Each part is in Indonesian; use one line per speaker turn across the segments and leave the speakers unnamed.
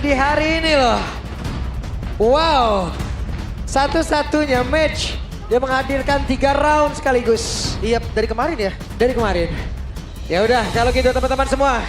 di hari ini loh. Wow, satu-satunya match dia menghadirkan 3 round sekaligus.
Iya, dari kemarin ya?
Dari kemarin. Ya udah, kalau gitu teman-teman semua.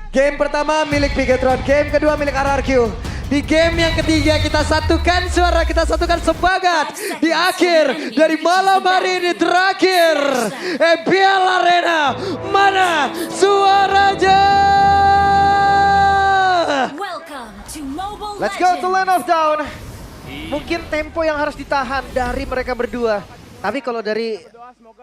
Game pertama milik Bigetron, game kedua milik RRQ. Di game yang ketiga kita satukan suara, kita satukan semangat. Di akhir dari malam hari ini terakhir. EPL Arena, mana suaranya?
Let's go to Land of Dawn. Mungkin tempo yang harus ditahan dari mereka berdua. Tapi kalau dari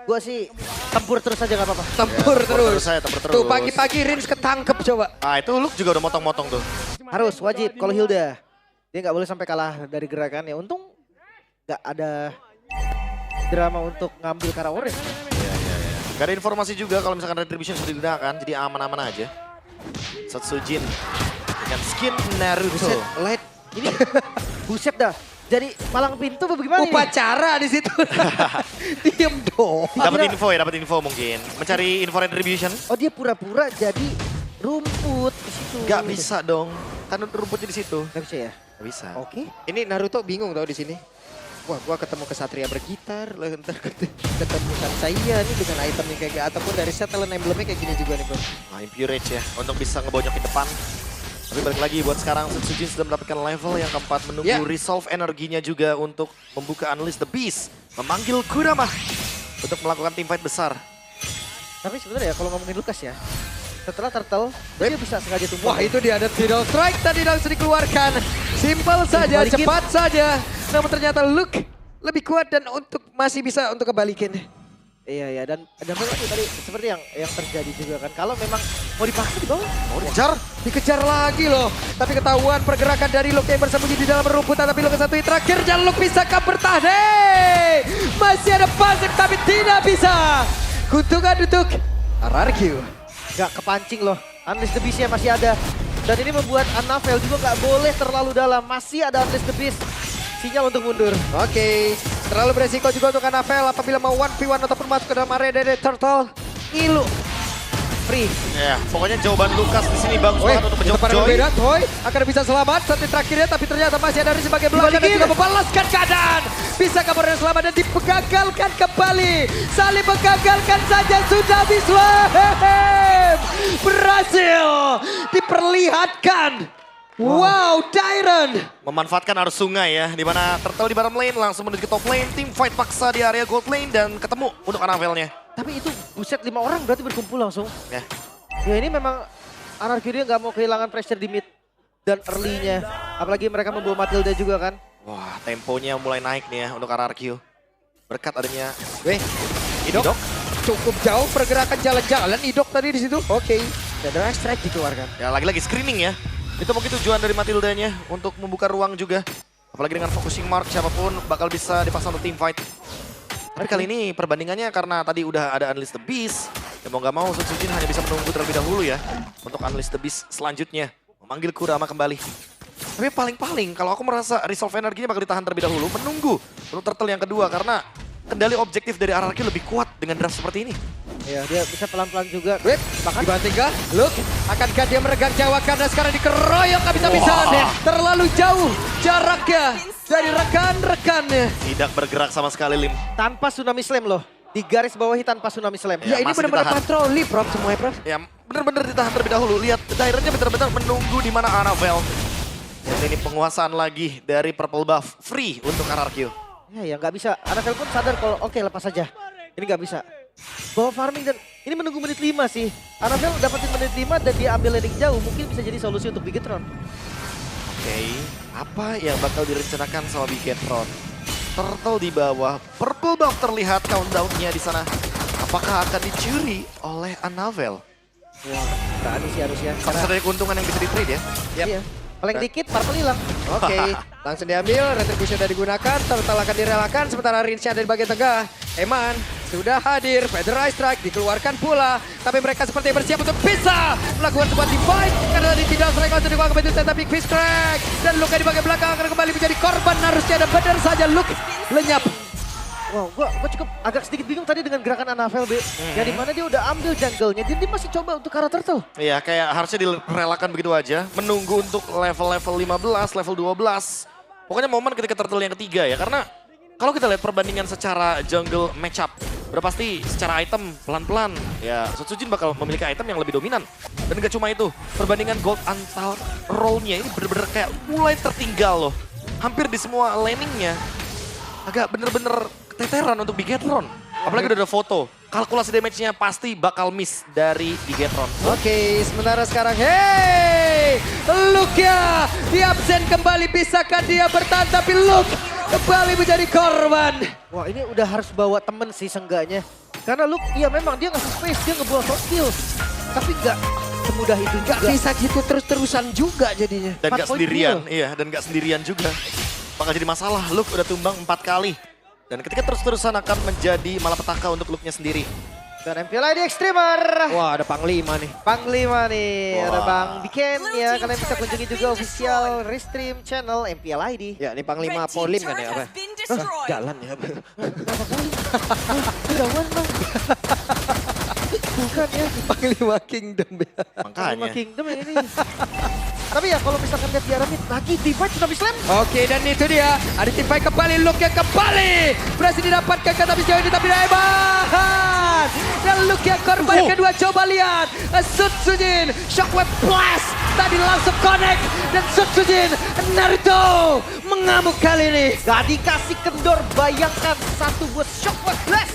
gua sih tempur terus aja gak apa-apa.
Tempur terus.
Tempur terus.
Tuh pagi-pagi Rins ketangkep coba.
Ah itu Luke juga udah motong-motong tuh.
Harus, wajib. Kalau Hilda, dia nggak boleh sampai kalah dari gerakannya. Untung nggak ada drama untuk ngambil Karaorin.
Gak ada informasi juga kalau misalkan Retribution sudah digunakan, jadi aman-aman aja. Satsujin dengan skin Naruto.
Buset, light. Ini buset dah. Jadi palang pintu apa bagaimana ini?
Upacara di situ. Diem dong.
Dapat info mungkin. Mencari info Retribution.
Oh dia pura-pura jadi rumput di situ.
Gak bisa dong, kan rumputnya di situ.
Gak bisa ya?
Gak bisa.
Oke.
Ini Naruto bingung tau di sini. Wah, gua ketemu kesatria bergitar, lah ntar ketemu saya nih dengan item yang kayak ataupun dari set talent emblemnya kayak gini juga nih bro.
Nah, Impurage ya, untuk bisa ngebonyok ke depan. Tapi balik lagi buat sekarang Satsujin sudah mendapatkan level yang keempat, menunggu resolve energinya juga untuk membuka Unleash the Beast. Memanggil Kurama untuk melakukan teamfight besar.
Tapi sebenarnya kalau ngomongin Lukas ya, setelah Turtle, dia bisa sengaja tumbang.
Wah itu dia ada Tidal Strike tadi langsung dikeluarkan. Simple saja,
Balikin.
cepat saja. Namun ternyata Luke lebih kuat dan untuk masih bisa untuk kebalikin.
Iya, dan memang itu tadi seperti yang terjadi juga kan. Kalau memang mau dipaksa di bawah,
Mau dikejar?
Dikejar lagi loh. Tapi ketahuan pergerakan dari Luke yang bersembunyi di dalam rumputan. Tapi Luke satu hit terakhir dan Luke bisakah bertahan? Hey! Masih ada pasif tapi tidak bisa. Kutukan untuk RRQ.
nggak kepancing loh. Unleash the Beast-nya masih ada. Dan ini membuat Anavel juga nggak boleh terlalu dalam. Masih ada Unleash the Beast. Sinyal untuk mundur.
Oke, terlalu beresiko juga untuk Anavel apabila mau 1v1 ataupun masuk ke dalam area dari Turtle.
Ngilu. Free.
Ya, pokoknya jawaban Lukas di sini bagus banget untuk menjawab
pada
Joy.
berbeda, Toy akan bisa selamat saat terakhirnya, tapi ternyata masih ada sebagai belakang dan juga membalaskan keadaan. Bisa kabur dan selamat dan digagalkan kembali. Saling menggagalkan saja sudah bisa. Berhasil diperlihatkan. Wow, Tyron.
Memanfaatkan arus sungai ya, di mana Turtle di bottom lane langsung menuju ke top lane. Tim fight paksa di area gold lane dan ketemu untuk Anavelnya.
Tapi itu buset 5 orang berarti berkumpul langsung.
Ya.
Ya ini memang Anarchy dia nggak mau kehilangan pressure di mid dan early-nya. Apalagi mereka membawa Matilda juga kan.
Wah, temponya mulai naik nih ya untuk RRQ. Berkat adanya
Idok. Cukup jauh pergerakan jalan-jalan Idok tadi di situ. Oke. Dan Drive Strike dikeluarkan.
ya lagi-lagi screening ya. Itu mungkin tujuan dari Matildanya untuk membuka ruang juga. Apalagi dengan focusing mark siapapun bakal bisa dipasang untuk team fight. Tapi kali ini perbandingannya karena tadi udah ada Unleash the Beast. Ya mau gak mau Satsujin hanya bisa menunggu terlebih dahulu ya. Untuk Unleash the Beast selanjutnya. Memanggil Kurama kembali. Tapi paling-paling kalau aku merasa resolve energinya bakal ditahan terlebih dahulu. Menunggu untuk Turtle yang kedua karena kendali objektif dari RRQ lebih kuat dengan draft seperti ini.
Ya dia bisa pelan-pelan juga.
Whip, bahkan dibantingkan. Look, akankah dia meregang nyawa karena sekarang dikeroyok habis-habisan. Terlalu jauh jaraknya dari rekan-rekannya.
Tidak bergerak sama sekali Lim.
Tanpa Tsunami Slam loh. Di garis bawahi tanpa Tsunami Slam.
Ya, ini
masih
benar-benar
ditahan.
patroli, Prof, semuanya, Prof.
Ya benar-benar ditahan terlebih dahulu. Lihat daerahnya benar-benar menunggu di mana Anavel. Dan ini penguasaan lagi dari purple buff free untuk RRQ.
Ya nggak bisa. Anavel pun sadar kalau oke lepas saja. Ini nggak bisa. Bawa farming dan ini menunggu menit 5 sih. Anavel dapetin menit 5 dan dia ambil landing jauh. Mungkin bisa jadi solusi untuk Bigetron.
Oke, apa yang bakal direncanakan sama Bigetron? Turtle di bawah, purple buff terlihat countdown-nya di sana. Apakah akan dicuri oleh Anavel?
Wah, berani sih harusnya.
Karena ada keuntungan yang bisa di-trade ya.
Iya. Paling dikit purple hilang.
Oke, langsung diambil, retribution sudah digunakan, Turtle akan direlakan, sementara Rinsha ada di bagian tengah. Eman sudah hadir, Federal Strike dikeluarkan pula, tapi mereka seperti bersiap untuk bisa melakukan sebuah divide, karena tadi tidak strike langsung dikeluarkan begitu, tapi Fish Crack, dan Luka di bagian belakang akan kembali menjadi korban, harusnya ada benar saja Luke lenyap.
Wow, gua cukup agak sedikit bingung tadi dengan gerakan Anavel, B. Yang dimana dia udah ambil jungle-nya, dia masih coba untuk ke arah turtle.
Iya, kayak harusnya direlakan begitu aja. Menunggu untuk level-level 15, level 12. Pokoknya momen ketika turtle yang ketiga ya. Karena kalau kita lihat perbandingan secara jungle matchup, udah pasti secara item pelan-pelan ya Setsujin bakal memiliki item yang lebih dominan. Dan gak cuma itu, perbandingan gold antar role-nya ini bener-bener kayak mulai tertinggal loh. Hampir di semua laningnya agak bener-bener keteteran untuk Bigetron. Apalagi udah ada foto, kalkulasi damage-nya pasti bakal miss dari Bigetron.
Oke, sementara sekarang, hey, Luke-nya di absen kembali, bisakah dia bertahan, tapi Luke kembali menjadi korban.
Wah, ini udah harus bawa temen sih seenggaknya. Karena Luke, iya memang dia ngasih space, dia ngebuang short kill. Tapi nggak semudah itu juga.
Gak bisa gitu terus-terusan juga jadinya.
Dan
4
gak
point
sendirian,
kill.
iya, dan gak sendirian juga. Bakal jadi masalah, Luke udah tumbang 4 kali. Dan ketika terus-terusan akan menjadi malapetaka untuk Luke-nya sendiri.
Dan MPL ID Extremer.
Wah, ada Panglima nih.
Panglima nih, ada
Wah.
Bang Biken ya. Kalian bisa kunjungi juga official restream channel MPL ID.
Ya, ini Panglima Polim kan ya, apa? Jalan ya.
Udawan Bang. Bukan ya.
Panglima Kingdom ya.
Panglima
Makanya.
Kingdom ini. Tapi ya kalau misalkan lihat di arah mid, lagi divide sudah slam.
Oke, dan itu dia. Ada tim fight kembali, Luke yang kembali. Berhasil didapatkan ke tapi sejauh ini, tapi hebat. Dan Luke yang korban kedua, coba lihat. Setsujin, Shockwave Blast. Tadi langsung connect. Dan Setsujin, Naruto mengamuk kali ini.
Gak dikasih kendor, bayangkan satu buat Shockwave Blast.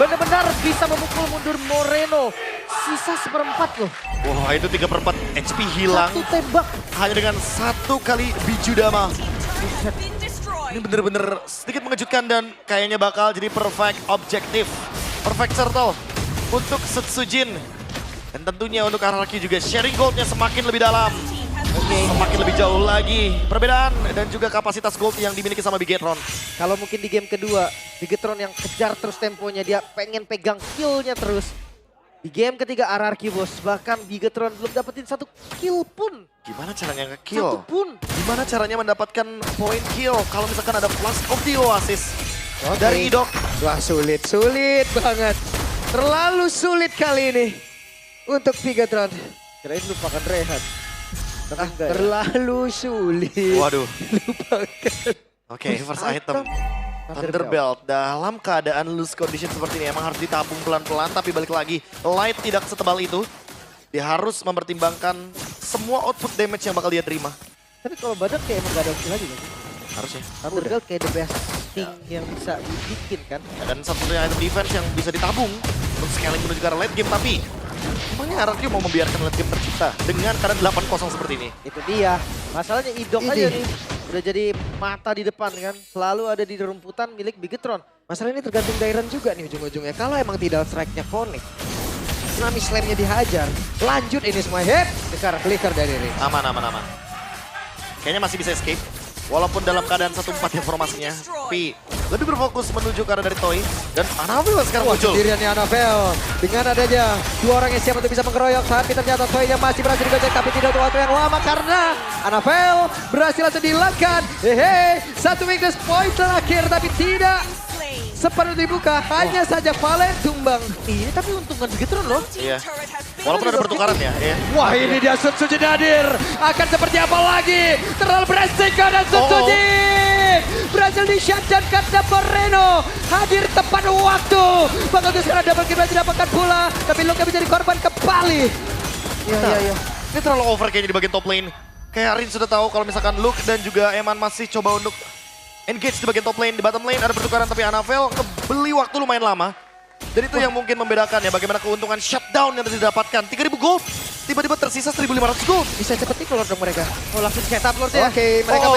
Benar-benar bisa memukul mundur Moreno. Sisa seperempat loh.
Wah, itu 3/4 HP hilang
Satu tembak.
hanya dengan 1 kali biju dama. Ini bener-bener sedikit mengejutkan dan kayaknya bakal jadi perfect objektif. Perfect circle untuk Setsujin. Dan tentunya untuk RRQ juga sharing goldnya semakin lebih dalam. Semakin lebih jauh lagi perbedaan dan juga kapasitas gold yang dimiliki sama Bigetron.
Kalau mungkin di game kedua, Bigetron yang kejar terus temponya, dia pengen pegang kill-nya terus. Di game ketiga RRQ bos, bahkan Bigetron belum dapetin satu kill pun.
Gimana caranya
Satu
nge-kill?
pun.
Gimana caranya mendapatkan point kill kalau misalkan ada Blast of the Oasis dari Idok?
Wah, sulit banget. Terlalu sulit kali ini untuk Bigetron.
Kirain lupakan Rehan. Tapi enggak ya.
Terlalu sulit.
Waduh.
Lupakan.
Oke, first item. Thunderbelt dalam keadaan loose condition seperti ini emang harus ditabung pelan-pelan, tapi balik lagi Light tidak setebal itu. Dia harus mempertimbangkan semua output damage yang bakal dia terima.
Tapi kalau badan kayak emang gak ada opsi lagi gak sih?
Harusnya.
Thunderbelt kayak the best thing yang bisa dibikin kan.
Dan satu-satunya item defense yang bisa ditabung untuk scaling menuju ke arah late game, tapi emangnya RRQ mau membiarkan late game tercipta dengan keadaan 8-0 seperti ini?
Itu dia. Masalahnya Idok
Ini.
aja nih. Udah jadi mata di depan kan. Selalu ada di rumputan milik Bigetron.
Masalah ini tergantung Dairon juga nih ujung-ujungnya. Kalau emang tidak strike-nya connect, Tsunami Slam-nya dihajar, lanjut ini semua. Hep, flicker dari Rick.
Aman. Kayaknya masih bisa escape. Walaupun dalam keadaan 1-4 informasinya, tapi lebih berfokus menuju ke arah dari Toy. Dan Anavel sekarang
Wah,
muncul.
sendirian nih Anavel. Dengan adanya dua orang yang siap untuk bisa mengeroyok. Tapi ternyata Toy-nya masih berhasil digocek. Tapi tidak untuk waktu yang lama karena Anavel berhasil langsung dilakukan. Hehe, satu weakness point terakhir tapi tidak sepenuh dibuka. Hanya saja Valen tumbang.
Ini tapi untungan Bigetron loh.
Iya. Walaupun ada pertukaran ya. Iya.
Wah, ini dia Setsujin hadir. Akan seperti apa lagi? Terlalu beresiko dan Setsujin berhasil di-shutdown karena Moreno hadir tepat waktu. Bakal itu sekarang double kill berhasil didapatkan pula. Tapi Luke menjadi korban kembali.
Iya.
Ini terlalu over kayaknya di bagian top lane. Kayak Rin sudah tahu kalau misalkan Luke dan juga Eman masih coba untuk engage di bagian top lane. Di bottom lane ada pertukaran tapi Anavel ngebeli waktu lumayan lama. Dan itu yang mungkin membedakan ya bagaimana keuntungan shutdown yang didapatkan. 3.000 gold, tiba-tiba tersisa 1.500 gold.
Bisa cepet nih Lord dong mereka.
Oh langsung set up Lord ya.
Oke, mereka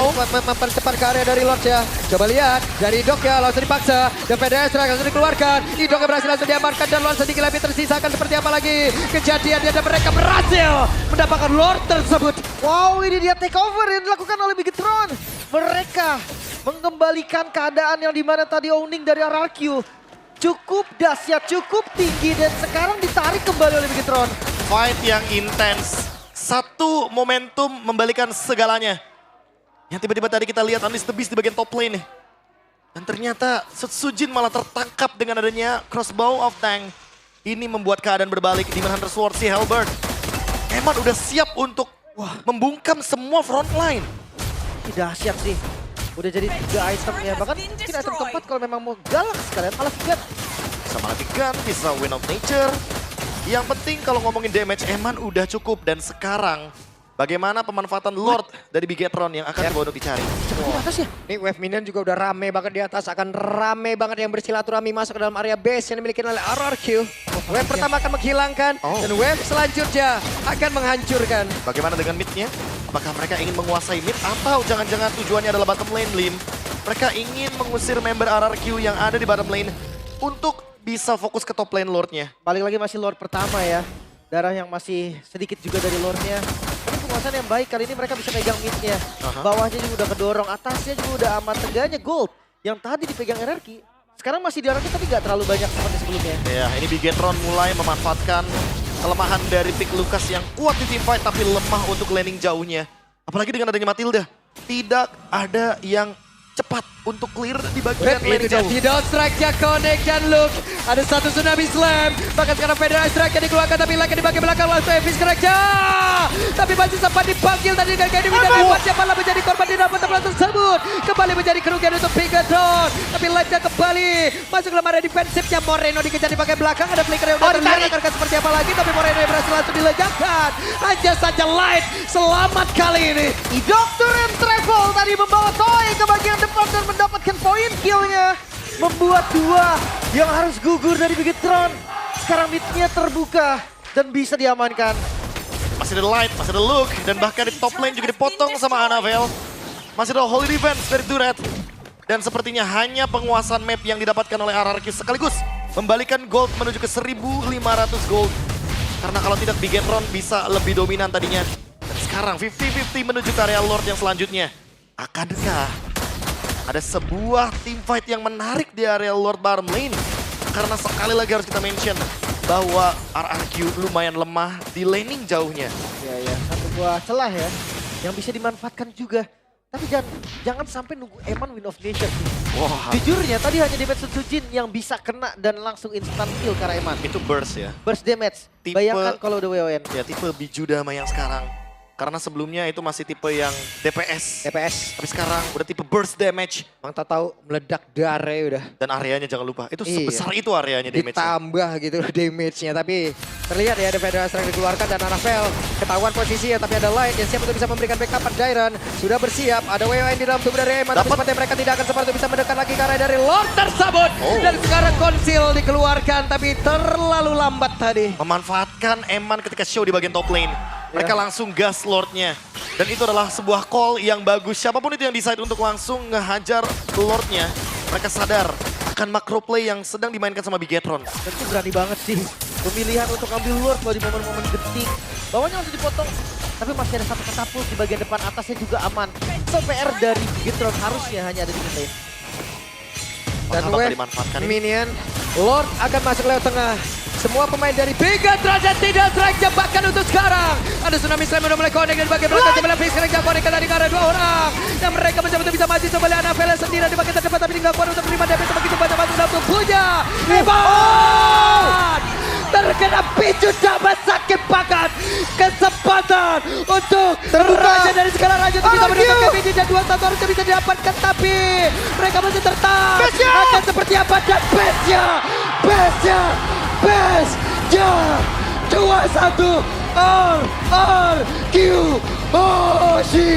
mempercepat ke area dari Lord ya. Coba lihat, dari Idok ya langsung dipaksa. Dan PDS langsung dikeluarkan. Idok yang berhasil langsung diamankan dan Lord sedikit lebih tersisa akan seperti apa lagi kejadiannya. Dan mereka berhasil mendapatkan Lord tersebut.
Wow, ini dia takeover yang dilakukan oleh Bigetron. Mereka mengembalikan keadaan yang dimana tadi owning dari RRQ. Cukup dahsyat, cukup tinggi dan sekarang ditarik kembali oleh Bigetron.
Fight yang intens. Satu momentum membalikan segalanya. Yang tiba-tiba tadi kita lihat Unleash the Beast di bagian top lane nih. Dan ternyata Sujin malah tertangkap dengan adanya crossbow of tank. Ini membuat keadaan berbalik di Hunter Sword si Halberd. Eman udah siap untuk membungkam semua front line.
Ini dahsyat sih. Udah jadi 3 item ya. Bahkan mungkin item keempat kalau memang mau galak sekalian malah Figat.
Bisa malah Gun, bisa Win of Nature. Yang penting kalau ngomongin damage Eman udah cukup. Dan sekarang bagaimana pemanfaatan Lord dari Bigetron yang akan coba untuk dicari.
Cepet di atas ya.
Nih wave minion juga udah rame banget di atas. Akan rame banget yang bersilaturahmi masuk ke dalam area base yang dimiliki oleh RRQ. Wave pertama akan menghilangkan. Dan wave selanjutnya akan menghancurkan.
Bagaimana dengan mid-nya? Apakah mereka ingin menguasai mid atau jangan-jangan tujuannya adalah bottom lane, Lim? Mereka ingin mengusir member RRQ yang ada di bottom lane untuk bisa fokus ke top lane Lord-nya.
Balik lagi masih Lord pertama ya. Darah yang masih sedikit juga dari Lord-nya. Tapi penguasaan yang baik kali ini mereka bisa pegang mid-nya. Bawahnya juga udah kedorong, atasnya juga udah aman. Tengganya gold yang tadi dipegang RRQ. Sekarang masih di RRQ tapi gak terlalu banyak seperti sebelumnya.
Ya, ini Bigetron mulai memanfaatkan kelemahan dari pick Lucas yang kuat di teamfight tapi lemah untuk landing jauhnya. Apalagi dengan adanya Matilda. Tidak ada yang cepat untuk clear di bagian landing jauh.
Tidak strike-nya Connect dan Luke. Ada satu tsunami slam. Bahkan sekarang Federal strike-nya dikeluarkan tapi lagi di bagian belakang langsung Evis strike-nya. Tapi masih sempat dipanggil tadi dengan Gadi dan Evatnya malah menjadi korban di dalam tempat tersebut. Kembali menjadi kerugian untuk Bigetron. Tapi light-nya kembali. Masuk ke dalam area defensifnya. Moreno dikejar di bagian belakang. Ada flicker yang udah terlihat akan seperti apa lagi. Tapi Moreno yang berhasil langsung dilejakkan. Hanya saja Light selamat kali ini.
Doctor and Travel tadi membawa Toy ke bagian depan dan mendapatkan poin kill-nya. Membuat dua yang harus gugur dari Bigetron. Sekarang mid-nya terbuka dan bisa diamankan.
Masih ada Light, masih ada Luke, dan bahkan di top lane juga dipotong sama Annabelle. Masih ada Holy Defense dari Turret. Dan sepertinya hanya penguasaan map yang didapatkan oleh RRQ sekaligus membalikan gold menuju ke 1.500 gold. Karena kalau tidak Bigetron bisa lebih dominan tadinya. Dan sekarang 50-50 menuju ke area Lord yang selanjutnya. Akankah ada sebuah teamfight yang menarik di area Lord bottom lane? Karena sekali lagi harus kita mention bahwa RRQ lumayan lemah di laning jauhnya.
Ya, satu buah celah ya yang bisa dimanfaatkan juga. Tapi jangan sampai nunggu Eman Win of Nature sih.
Wah,
Jujurnya tadi hanya damage Sujin yang bisa kena dan langsung instant kill karena Eman.
itu burst ya.
Burst damage.
Tipe-
Bayangkan kalau udah WON.
Ya tipe Bijudama yang sekarang. Karena sebelumnya itu masih tipe yang DPS. Tapi sekarang udah tipe burst damage.
Bang tak tahu meledak dare udah.
Dan areanya jangan lupa, itu
Iya.
sebesar itu areanya damage.
Ditambah gitu damage-nya. Tapi terlihat ya ada Federal Strike dikeluarkan dan Annabelle ketahuan posisinya. Tapi ada Light yang siap untuk bisa memberikan backup. Dairon sudah bersiap. Ada WON di dalam tubuh dari Eman. Tapi
Dapat.
sepertinya mereka tidak akan sempat untuk bisa mendekat lagi karena dari Lord tersebut. Dan sekarang Conceal dikeluarkan tapi terlalu lambat tadi.
Memanfaatkan Eman ketika show di bagian top lane. Mereka langsung gas Lord-nya. Dan itu adalah sebuah call yang bagus. Siapapun itu yang decide untuk langsung ngehajar Lord-nya. Mereka sadar akan macro play yang sedang dimainkan sama Bigetron.
Dan itu berani banget sih. Pemilihan untuk ambil Lord loh di momen-momen genting. Bawahnya langsung dipotong. Tapi masih ada satu katapult di bagian depan, atasnya juga aman. So PR dari Bigetron harusnya hanya ada di mid lane.
Dan
Apakah
wave
dimanfaatkan ini?
minion Lord akan masuk lewat tengah. Semua pemain dari Bigetron dan tidak strike bahkan untuk sekarang. Ada tsunami slam udah mulai connect dan bagian belakang sebelah Fix connect connect dari karena dua orang. Dan mereka mencoba untuk bisa maju kembali Annabelle sendiri di bagian terdepan tapi tidak kuat untuk menerima damage begitu banyak masuk dalam tubuhnya. Hebat! Terkena picu dapat sakit banget. Kesempatan untuk Raja dari segala raja untuk bisa menemukan KPJ dan 2-1 harusnya bisa didapatkan tapi mereka masih tertahan. Akan seperti apa dan Best-nya 2-1 RRQ Hoshi.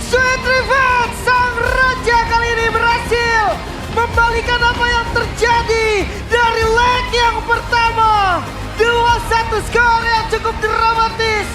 Sweet Revenge, sang raja kali ini berhasil membalikan apa yang terjadi dari leg yang pertama. 2-1 skor yang cukup dramatis.